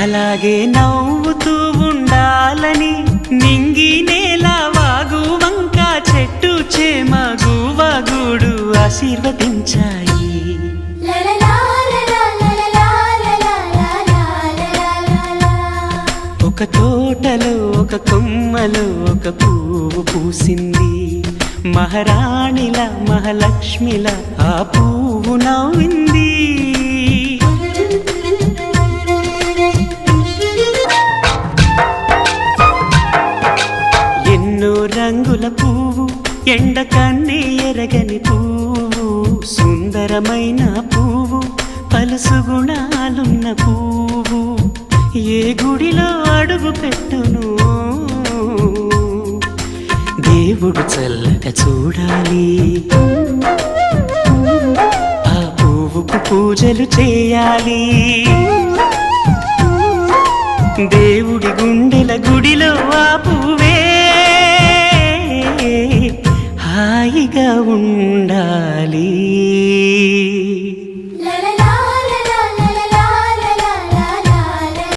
అలాగే నవ్వుతూ ఉండాలని నింగి నేల వాగు వంక చెట్టు చేమ గువగూడు ఆశీర్వదించాయి. ఒక తోటలో ఒక కొమ్మలో ఒక పువ్వు పూసింది. మహారాణిల మహాలక్ష్మిల ఆ పువ్వు నవ్వింది. ఎన్నో రంగుల పువ్వు, ఎండ కన్నే ఎరగని పువ్వు, సుందరమైన పువ్వు, పలుసు గుణాలున్న పువ్వు. ఏ గుడిలో అడుగు పెట్టును దేవుడు చల్లగా చూడాలి. ఆ పువ్వుకు పూజలు చేయాలి. దేవుడి గుండెల గుడిలో ఆ పువ్వే హాయిగా ఉండాలి.